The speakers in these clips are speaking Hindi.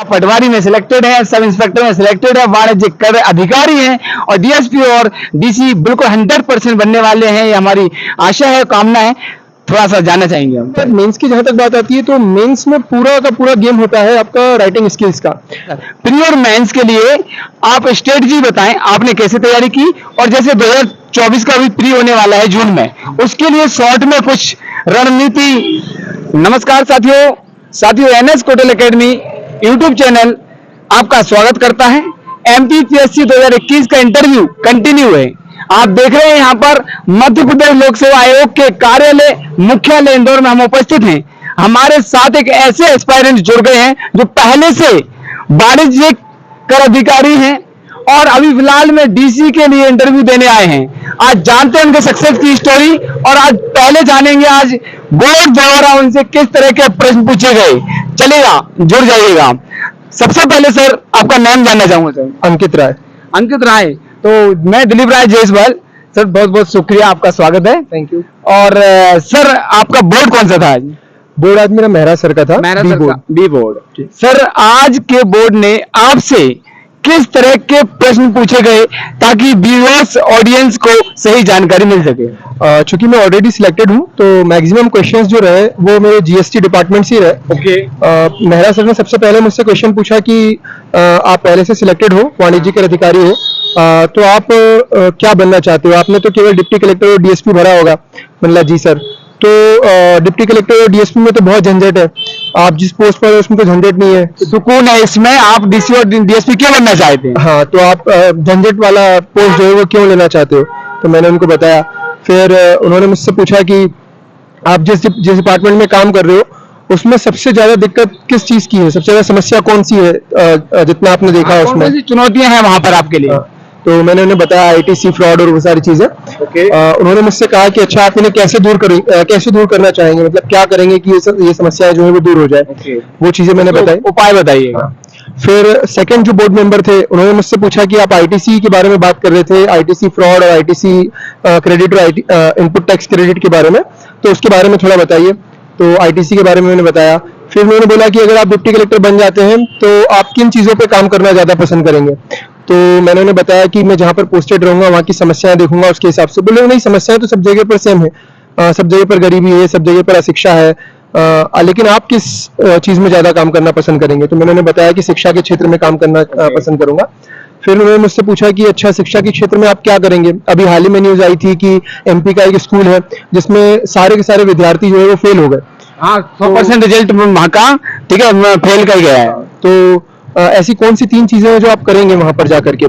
पटवारी में सिलेक्टेड है, सब इंस्पेक्टर में सिलेक्टेड है, वाणिज्य कर अधिकारी हैं और डीएसपी और डीसी बिल्कुल 100% बनने वाले हैं। ये हमारी आशा है, कामना है। थोड़ा सा जानना चाहेंगे हम। सर मेंस की जहां तक बात आती है तो मेंस में पूरा का पूरा गेम होता है आपका राइटिंग स्किल्स का। प्री और मेंस के लिए आप स्ट्रेटजी बताएं, आपने कैसे तैयारी की, और जैसे 2024 का भी प्री होने वाला है जून में, उसके लिए शॉर्ट में कुछ रणनीति। नमस्कार साथियों, NS Kotal academy YouTube channel आपका स्वागत करता है। एमपीपीएससी 2021 का इंटरव्यू कंटिन्यू है। आप देख रहे हैं यहाँ पर मध्य प्रदेश लोक सेवा आयोग के कार्यालय मुख्यालय इंदौर में हम उपस्थित हैं। हमारे साथ एक ऐसे एस्पायरेंट जुड़ गए हैं जो पहले से वाणिज्य कर अधिकारी हैं और अभी फिलहाल में डीसी के लिए इंटरव्यू देने आए हैं। आज जानते हैं उनके सक्सेस की स्टोरी, और आज पहले जानेंगे आज बोर्ड द्वारा उनसे किस तरह के प्रश्न पूछे गए। चलेगा, जुड़ जाइएगा। सबसे पहले सर आपका नाम जानना चाहूंगा। सर अंकित राय। अंकित राय, तो मैं दिलीप राय जयसवाल। सर बहुत बहुत शुक्रिया, आपका स्वागत है। Thank you. और सर आपका बोर्ड कौन सा था आज? बोर्ड आज मेरा मेहरा सर का था। मेहरा सर का बी बोर्ड। सर आज के बोर्ड ने आपसे किस तरह के प्रश्न पूछे गए ताकि व्यूअर्स ऑडियंस को सही जानकारी मिल सके? चूंकि मैं ऑलरेडी सिलेक्टेड हूं तो मैक्सिमम क्वेश्चंस जो रहे वो मेरे जीएसटी डिपार्टमेंट से ही रहे। ओके। मेहरा सर ने सबसे पहले मुझसे क्वेश्चन पूछा कि आप पहले से सिलेक्टेड हो, वाणिज्य कर अधिकारी हो, तो आप क्या बनना चाहते हो? आपने तो केवल डिप्टी कलेक्टर और डीएसपी भरा होगा। मैंने कहा जी सर। तो डिप्टी कलेक्टर और डीएसपी में तो बहुत झंझट है, आप जिस पोस्ट पर है उसमें तो झंझट नहीं है, सुकून है इसमें। आप डीसी और डीएसपी क्यों बनना चाहते हैं? हाँ, तो आप झंझट वाला पोस्ट जो है वो क्यों लेना चाहते हो? तो मैंने उनको बताया। फिर उन्होंने मुझसे पूछा कि आप जिस डिपार्टमेंट में काम कर रहे हो उसमें सबसे ज्यादा दिक्कत किस चीज की है, सबसे ज्यादा समस्या कौन सी है जितना आपने देखा है उसमें, चुनौतियां हैं वहां पर आपके लिए? तो मैंने उन्हें बताया आईटीसी फ्रॉड और वो सारी चीजें। उन्होंने मुझसे कहा कि अच्छा आप इन्हें कैसे दूर करना चाहेंगे, मतलब क्या करेंगे कि ये समस्याएं जो है वो दूर हो जाए। वो चीजें मैंने बताई। उपाय बताइएगा। फिर सेकंड जो बोर्ड मेंबर थे उन्होंने मुझसे पूछा कि आप आईटीसी के बारे में बात कर रहे थे, आईटीसी फ्रॉड और आईटीसी क्रेडिट और इनपुट टैक्स क्रेडिट के बारे में, तो उसके बारे में थोड़ा बताइए। तो आईटीसी के बारे में मैंने बताया। फिर उन्होंने बोला कि अगर आप डिप्टी कलेक्टर बन जाते हैं तो आप किन चीजों पे काम करना ज्यादा पसंद करेंगे? तो मैंने उन्हें बताया कि मैं जहां पर पोस्टेड रहूंगा वहां की समस्याएं देखूंगा, उसके हिसाब से। बोले नहीं, समस्याएं तो सब जगह पर सेम है, सब जगह पर गरीबी है, सब जगह पर अशिक्षा है, लेकिन आप किस चीज में ज्यादा काम करना पसंद करेंगे? तो मैंने उन्हें बताया कि शिक्षा के क्षेत्र में काम करना पसंद करूंगा। फिर उन्होंने मुझसे पूछा कि अच्छा शिक्षा के क्षेत्र में आप क्या करेंगे? अभी हाल ही में न्यूज आई थी कि एमपी का एक स्कूल है जिसमें सारे के सारे विद्यार्थी जो है वो फेल हो गए। हाँ, 100% रिजल्ट वहां का, ठीक है, फेल कर गया है। तो ऐसी कौन सी 3 चीजें हैं जो आप करेंगे वहां पर जाकर के?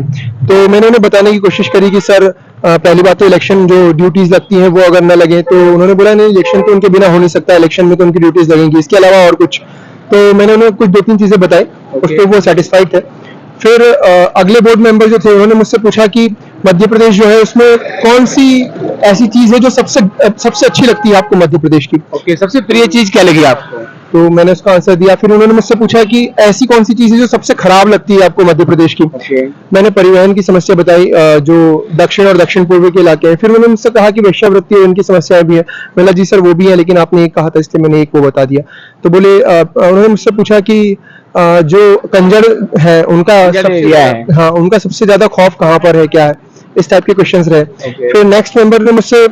तो मैंने उन्हें बताने की कोशिश करी कि सर पहली बात तो इलेक्शन जो ड्यूटीज लगती हैं वो अगर न लगे, तो उन्होंने बोला नहीं, इलेक्शन तो उनके बिना हो नहीं सकता, इलेक्शन में तो उनकी ड्यूटीज लगेंगी, इसके अलावा और कुछ? तो मैंने उन्हें कुछ 2-3 चीजें बताई, उस पर वो सेटिस्फाइड थे। फिर अगले बोर्ड मेंबर जो थे उन्होंने मुझसे पूछा कि मध्य प्रदेश जो है उसमें कौन सी ऐसी चीज है जो सबसे अच्छी लगती है आपको मध्य प्रदेश की? ओके, सबसे प्रिय चीज क्या लगी आपको? तो मैंने उसका आंसर दिया। फिर उन्होंने मुझसे पूछा कि ऐसी कौन सी चीज है जो सबसे खराब लगती है आपको मध्य प्रदेश की? मैंने परिवहन की समस्या बताई, जो दक्षिण और दक्षिण पूर्व के इलाके हैं। फिर उन्होंने मुझसे कहा कि वेश्यावृत्ति और उनकी समस्याएं भी है। मैंने कहा जी सर वो भी है, लेकिन आपने एक कहा था इसलिए मैंने एक वो बता दिया। तो बोले उन्होंने मुझसे पूछा कि जो कंजर है उनका हाँ, उनका सबसे ज्यादा खौफ कहाँ पर है, क्या है? इस टाइप के क्वेश्चंस रहे। फिर नेक्स्ट मेंबर ने मुझसे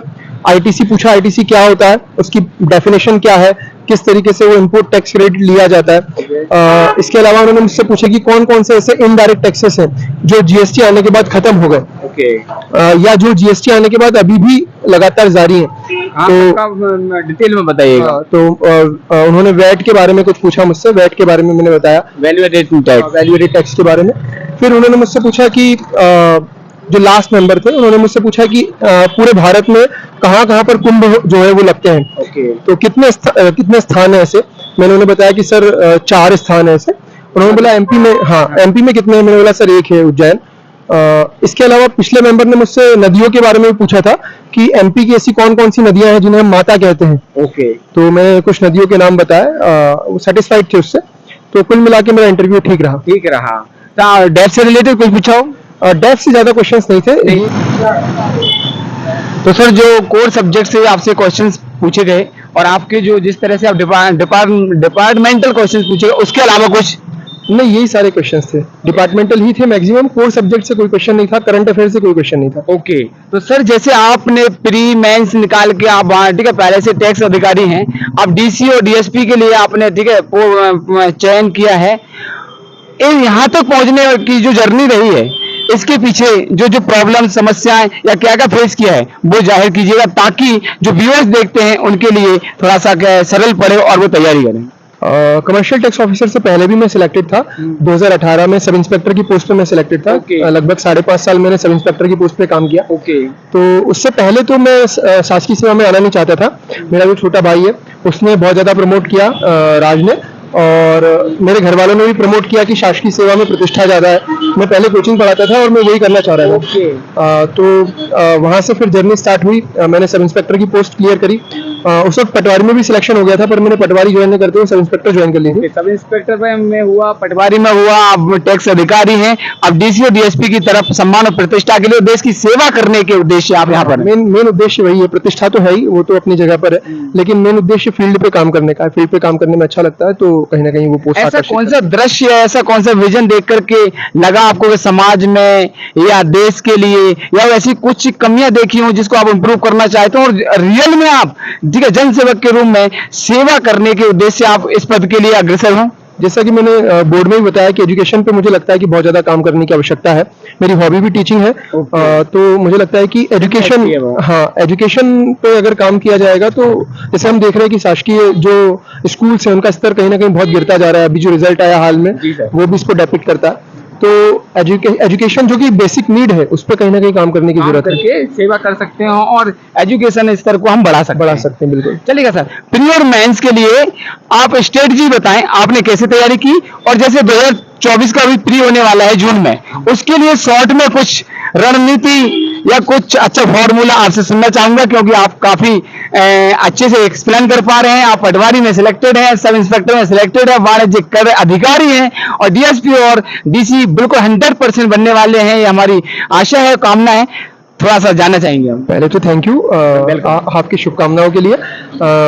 आईटीसी पूछा, आईटीसी क्या होता है, उसकी डेफिनेशन क्या है, किस तरीके से वो इनपुट टैक्स क्रेडिट लिया जाता है। इसके अलावा उन्होंने मुझसे पूछा कि कौन कौन से ऐसे इनडायरेक्ट टैक्सेस हैं जो जीएसटी आने के बाद खत्म हो गए, या जो जीएसटी आने के बाद अभी भी लगातार जारी है। तो डिटेल में बताइएगा। तो उन्होंने वैट के बारे में कुछ पूछा मुझसे, वैट के बारे में मैंने बताया, वैल्यू एडेड टैक्स के बारे में। फिर उन्होंने मुझसे पूछा कि जो लास्ट मेंबर थे उन्होंने मुझसे पूछा कि पूरे भारत में कहाँ कहाँ पर कुंभ जो है वो लगते हैं, तो कितने स्थान है ऐसे? मैंने उन्हें बताया कि सर 4 स्थान है ऐसे। उन्होंने बोला एमपी में, हाँ एमपी में कितने हैं? मैंने बोला सर 1 है, उज्जैन। इसके अलावा पिछले मेंबर ने मुझसे नदियों के बारे में पूछा था कि एमपी की ऐसी कौन कौन सी नदियां हैं जिन्हें हम माता कहते हैं। तो मैं कुछ नदियों के नाम बताया, वो सेटिस्फाइड थे उससे। तो कुल मिला के मेरा इंटरव्यू ठीक रहा। डेट से रिलेटेड कुछ पूछा हो? डेफ से ज्यादा क्वेश्चंस नहीं थे। तो सर जो कोर सब्जेक्ट से आपसे क्वेश्चंस पूछे गए और आपके जो जिस तरह से आप डिपार्टमेंटल क्वेश्चंस पूछे गए, उसके अलावा कुछ नहीं, यही सारे क्वेश्चंस थे, डिपार्टमेंटल ही थे मैक्सिमम, कोर सब्जेक्ट से कोई क्वेश्चन नहीं था, करंट अफेयर से कोई क्वेश्चन नहीं था। ओके, तो सर जैसे आपने प्री मेंस निकाल के आप वहाँ ठीक है पहले से टैक्स अधिकारी हैं, अब डीसी और डीएसपी के लिए आपने ठीक है चयन किया है, यहाँ तक पहुंचने की जो जर्नी रही है इसके पीछे जो जो प्रॉब्लम समस्याएं या क्या क्या फेस किया है वो जाहिर कीजिएगा, ताकि जो व्यूअर्स देखते हैं उनके लिए थोड़ा सा सरल पड़े और वो तैयारी करें। कमर्शियल टैक्स ऑफिसर से पहले भी मैं सिलेक्टेड था। 2018 में सब इंस्पेक्टर की पोस्ट पे मैं सिलेक्टेड था। लगभग 5.5 साल मैंने सब इंस्पेक्टर की पोस्ट पे काम किया। तो उससे पहले तो मैं शासकीय सेवा में आना नहीं चाहता था। मेरा जो छोटा भाई है उसने बहुत ज्यादा प्रमोट किया, राज ने, और मेरे घर वालों ने भी प्रमोट किया कि शासकीय सेवा में प्रतिष्ठा ज्यादा है। मैं पहले कोचिंग पढ़ाता था और मैं वही करना चाह रहा था। तो वहां से फिर जर्नी स्टार्ट हुई। मैंने सब इंस्पेक्टर की पोस्ट क्लियर करी। उस वक्त पटवारी में भी सिलेक्शन हो गया था, पर मैंने पटवारी ज्वाइन नहीं करते हुए सब इंस्पेक्टर ज्वाइन कर ली थी। सब इंस्पेक्टर में हुआ, पटवारी में हुआ, अब टैक्स अधिकारी हैं, अब डीसी और डीएसपी की तरफ सम्मान और प्रतिष्ठा के लिए देश की सेवा करने के उद्देश्य आप यहाँ पर। मेन उद्देश्य वही है। प्रतिष्ठा तो है ही, वो तो अपनी जगह पर है, लेकिन मेन उद्देश्य फील्ड पे काम करने का है। फील्ड पे काम करने में अच्छा लगता है, तो कहीं ना कहीं वो पोस्ट। ऐसा कौन सा दृश्य, ऐसा कौन सा विजन देख करके लगा आपको कि समाज में या देश के लिए या ऐसी कुछ कमियां देखी हो जिसको आप इंप्रूव करना चाहते हो और रियल में आप ठीक है जनसेवक के रूप में सेवा करने के उद्देश्य से आप इस पद के लिए अग्रसर हो? जैसा कि मैंने बोर्ड में भी बताया कि एजुकेशन पे मुझे लगता है कि बहुत ज्यादा काम करने की आवश्यकता है। मेरी हॉबी भी टीचिंग है। तो मुझे लगता है कि एजुकेशन, एजुकेशन पे अगर काम किया जाएगा तो जैसे हम देख रहे हैं कि शासकीय जो स्कूल्स हैं उनका स्तर कहीं ना कहीं बहुत गिरता जा रहा है। अभी जो रिजल्ट आया हाल में वो भी इसको डिपिक्ट करता है। तो एजुकेशन जो कि बेसिक नीड है उस पर कहीं ना कहीं काम करने की जरूरत है। सेवा कर सकते हो और एजुकेशन स्तर को हम बढ़ा सकते हैं। बिल्कुल चलिएगा सर। प्री और मेंस के लिए आप स्ट्रेटजी बताएं, आपने कैसे तैयारी की, और जैसे 2024 का भी प्री होने वाला है जून में, उसके लिए शॉर्ट में कुछ रणनीति या कुछ अच्छा फॉर्मूला आपसे सुनना चाहूंगा, क्योंकि आप काफी अच्छे से एक्सप्लेन कर पा रहे हैं। आप पटवारी में सिलेक्टेड हैं, सब इंस्पेक्टर में सिलेक्टेड है, वाणिज्य कर अधिकारी हैं और डीएसपी और डीसी बिल्कुल 100% बनने वाले हैं, ये हमारी आशा है, कामना है। थोड़ा सा जानना चाहेंगे हम। पहले तो थैंक यू आपकी शुभकामनाओं के लिए।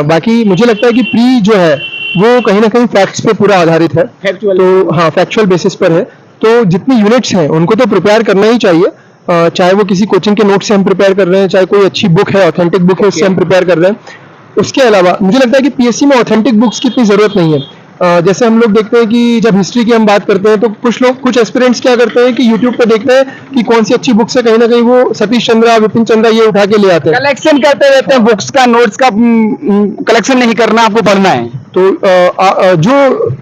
बाकी मुझे लगता है कि प्री जो है वो कहीं ना कहीं फैक्ट्स पे पूरा आधारित है। तो हाँ, फैक्चुअल बेसिस पर है। तो जितनी यूनिट्स हैं उनको तो प्रिपेयर करना ही चाहिए, चाहे वो किसी कोचिंग के नोट से हम प्रिपेयर कर रहे हैं, चाहे कोई अच्छी बुक है, ऑथेंटिक बुक है, उससे हम प्रिपेयर कर रहे हैं। उसके अलावा मुझे लगता है कि पीएससी में ऑथेंटिक बुक्स की इतनी जरूरत नहीं है। जैसे हम लोग देखते हैं कि जब हिस्ट्री की हम बात करते हैं तो कुछ एस्पिरेंट्स क्या करते हैं कि यूट्यूब पे देखते हैं कि कौन सी अच्छी बुक्स है, कहीं ना कहीं वो सतीश चंद्र, विपिन चंद्र ये उठा के ले आते हैं, कलेक्शन करते रहते हैं बुक्स का, नोट्स का कलेक्शन नहीं करना, आपको पढ़ना है। तो जो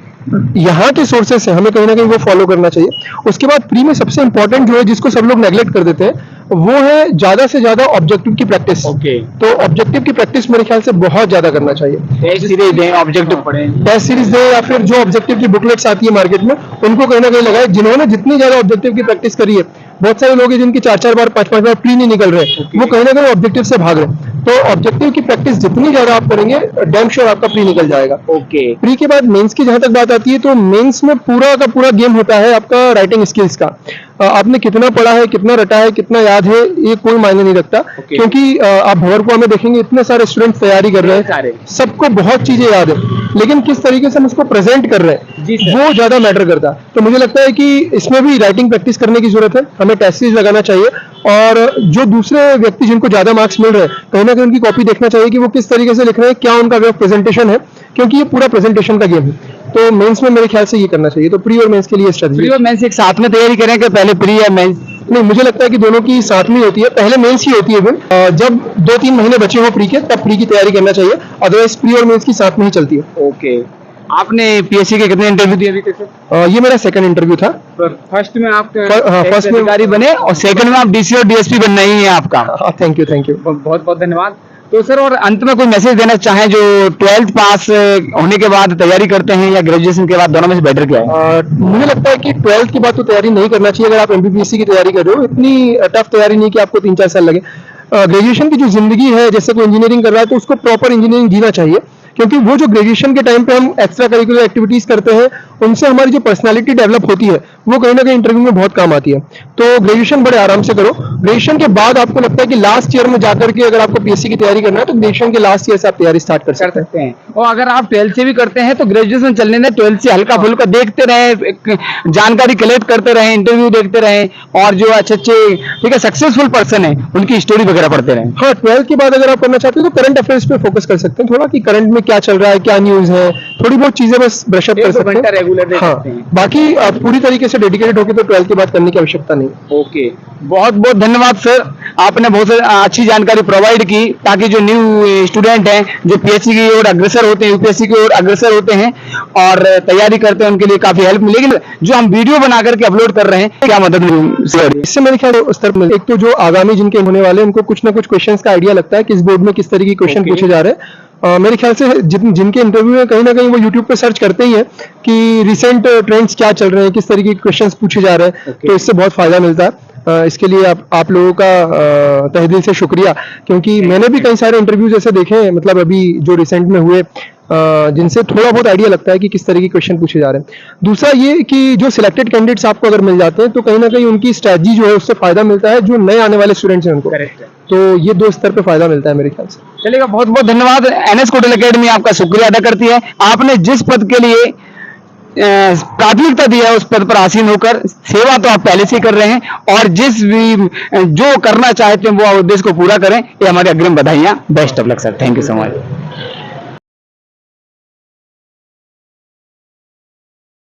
यहाँ के सोर्सेस है हमें कहीं ना कहीं वो फॉलो करना चाहिए। उसके बाद प्री में सबसे इंपॉर्टेंट जो है जिसको सब लोग नेग्लेक्ट कर देते हैं वो है ज्यादा से ज्यादा ऑब्जेक्टिव की प्रैक्टिस। तो ऑब्जेक्टिव की प्रैक्टिस मेरे ख्याल से बहुत ज्यादा करना चाहिए। टेस्ट सीरीज दें, ऑब्जेक्टिव पढ़ें, टेस्ट सीरीज दें, या फिर जो ऑब्जेक्टिव की बुकलेट्स आती है मार्केट में उनको कहीं ना कहीं लगाए। जिन्होंने जितनी ज्यादा ऑब्जेक्टिव की प्रैक्टिस करी है, बहुत सारे लोग हैं जिनकी 4-4 बार 5-5 बार प्री नहीं निकल रहे, वो कहीं ना कहीं ऑब्जेक्टिव से भाग रहे हैं। तो ऑब्जेक्टिव की प्रैक्टिस जितनी ज्यादा आप करेंगे, डैम श्योर आपका प्री निकल जाएगा। प्री के बाद मेंस की जहां तक बात आती है तो मेंस में पूरा का पूरा गेम होता है आपका राइटिंग स्किल्स का। आपने कितना पढ़ा है, कितना रटा है, कितना याद है, ये कोई मायने नहीं रखता। क्योंकि आप भंवरपुरा में देखेंगे इतने सारे स्टूडेंट तैयारी कर रहे हैं, सबको बहुत चीजें याद है, लेकिन किस तरीके से हम उसको प्रेजेंट कर रहे हैं वो ज्यादा मैटर करता है। तो मुझे लगता है कि इसमें भी राइटिंग प्रैक्टिस करने की जरूरत है, हमें टेस्ट सीरीज लगाना चाहिए। और जो दूसरे व्यक्ति जिनको ज्यादा मार्क्स मिल रहे हैं, कहीं ना कहीं उनकी कॉपी देखना चाहिए कि वो किस तरीके से लिख रहे हैं, क्या उनका वे ऑफ प्रेजेंटेशन है, क्योंकि ये पूरा प्रेजेंटेशन का गेम है। तो मेंस में मेरे ख्याल से ये करना चाहिए। तो प्री और मेंस के लिए स्ट्रेटजी। प्री और मेंस एक साथ में तैयारी करें कि पहले प्री या मेंस? नहीं, मुझे लगता है कि दोनों की साथ में होती है। पहले मेंस ही होती है, जब 2-3 महीने बचे हो प्री के तब प्री की तैयारी करना चाहिए, अदरवाइज प्री और मेंस की साथ में ही चलती है। आपने पीएससी के कितने इंटरव्यू दिए अभी तक सर? ये मेरा सेकंड इंटरव्यू था। फर्स्ट में आप फर्स्ट में अधिकारी बने और सेकंड में आप डीसी और डीएसपी बनना ही है आपका। थैंक यू बहुत बहुत धन्यवाद। तो सर, और अंत में कोई मैसेज देना चाहें जो 12th पास होने के बाद तैयारी करते हैं या ग्रेजुएशन के बाद, दोनों में से बेटर क्या है? मुझे लगता है कि 12th के बाद तो तैयारी नहीं करना चाहिए। अगर आप एमपीपीएससी की तैयारी कर रहे हो, इतनी टफ तैयारी नहीं कि आपको 3-4 साल लगे। ग्रेजुएशन की जो जिंदगी है, जैसे कोई इंजीनियरिंग कर रहा है तो उसको प्रॉपर इंजीनियरिंग जीना चाहिए, क्योंकि वो जो ग्रेजुएशन के टाइम पे हम एक्स्ट्रा करिकुलर एक्टिविटीज करते हैं उनसे हमारी जो पर्सनालिटी डेवलप होती है वो कहीं ना कहीं इंटरव्यू में बहुत काम आती है। तो ग्रेजुएशन बड़े आराम से करो। ग्रेजुएशन के बाद आपको लगता है कि लास्ट ईयर में जाकर के अगर आपको पीएससी की तैयारी करना है तो ग्रेजुएशन के लास्ट ईयर से आप तैयारी स्टार्ट कर सकते हैं। और अगर आप 12th से भी करते हैं तो ग्रेजुएशन चलने दें, 12th से हल्का फुल्का देखते रहे, जानकारी कलेक्ट करते रहे, इंटरव्यू देखते रहे, और जो अच्छे ठीक है सक्सेसफुल पर्सन है उनकी स्टोरी वगैरह पढ़ते रहे। हाँ, 12th के बाद अगर आप करना चाहते हो तो करंट अफेयर्स पे फोकस कर सकते हैं थोड़ा, कि करंट में क्या चल रहा है, क्या न्यूज है, थोड़ी बहुत चीजें बस ब्रशअप कर सकते हैं रेगुलर हाँ, बाकी पूरी तरीके से डेडिकेटेड होकर तो 12th के बाद करने की आवश्यकता नहीं। ओके, बहुत बहुत धन्यवाद सर, आपने बहुत अच्छी जानकारी प्रोवाइड की, ताकि जो न्यू स्टूडेंट हैं जो पीएससी की ओर अग्रसर होते हैं, यूपीएससी की ओर अग्रसर होते हैं और तैयारी करते हैं, उनके लिए काफी हेल्प मिलेगी। जो हम वीडियो बना करके अपलोड कर रहे हैं, क्या मदद मिलेगी सर? इससे मेरे ख्याल उस तरफ एक तो जो आगामी जिनके होने वाले हैं उनको कुछ ना कुछ क्वेश्चंस का आइडिया लगता है कि इस बोर्ड में किस तरह के क्वेश्चन पूछे जा रहे हैं। मेरे ख्याल से जिनके इंटरव्यू है कहीं ना कहीं वो यूट्यूब पे सर्च करते ही है कि रिसेंट ट्रेंड्स क्या चल रहे हैं, किस तरीके के क्वेश्चंस पूछे जा रहे हैं, तो इससे बहुत फायदा मिलता है। इसके लिए आप लोगों का तहे दिल से शुक्रिया, क्योंकि मैंने भी कई सारे इंटरव्यूज ऐसे देखे हैं, मतलब अभी जो रिसेंट में हुए, जिनसे थोड़ा बहुत आइडिया लगता है कि किस तरह के क्वेश्चन पूछे जा रहे हैं। दूसरा ये कि जो सिलेक्टेड कैंडिडेट्स आपको अगर मिल जाते हैं तो कहीं ना कहीं उनकी स्ट्रेटजी जो है उससे फायदा मिलता है, जो नए आने वाले स्टूडेंट्स हैं उनको, तो ये दो स्तर पे फायदा मिलता है मेरे ख्याल से। चलेगा, बहुत बहुत धन्यवाद। एनएस कोटल एकेडमी आपका शुक्रिया अदा करती है, आपने जिस पद के लिए प्राथमिकता दिया है उस पद पर आसीन होकर सेवा तो आप पहले से ही कर रहे हैं, और जिस भी जो करना चाहते हैं वो उद्देश्य को पूरा करें, ये हमारी अग्रिम बधाइयां। Best of luck sir, thank you so much.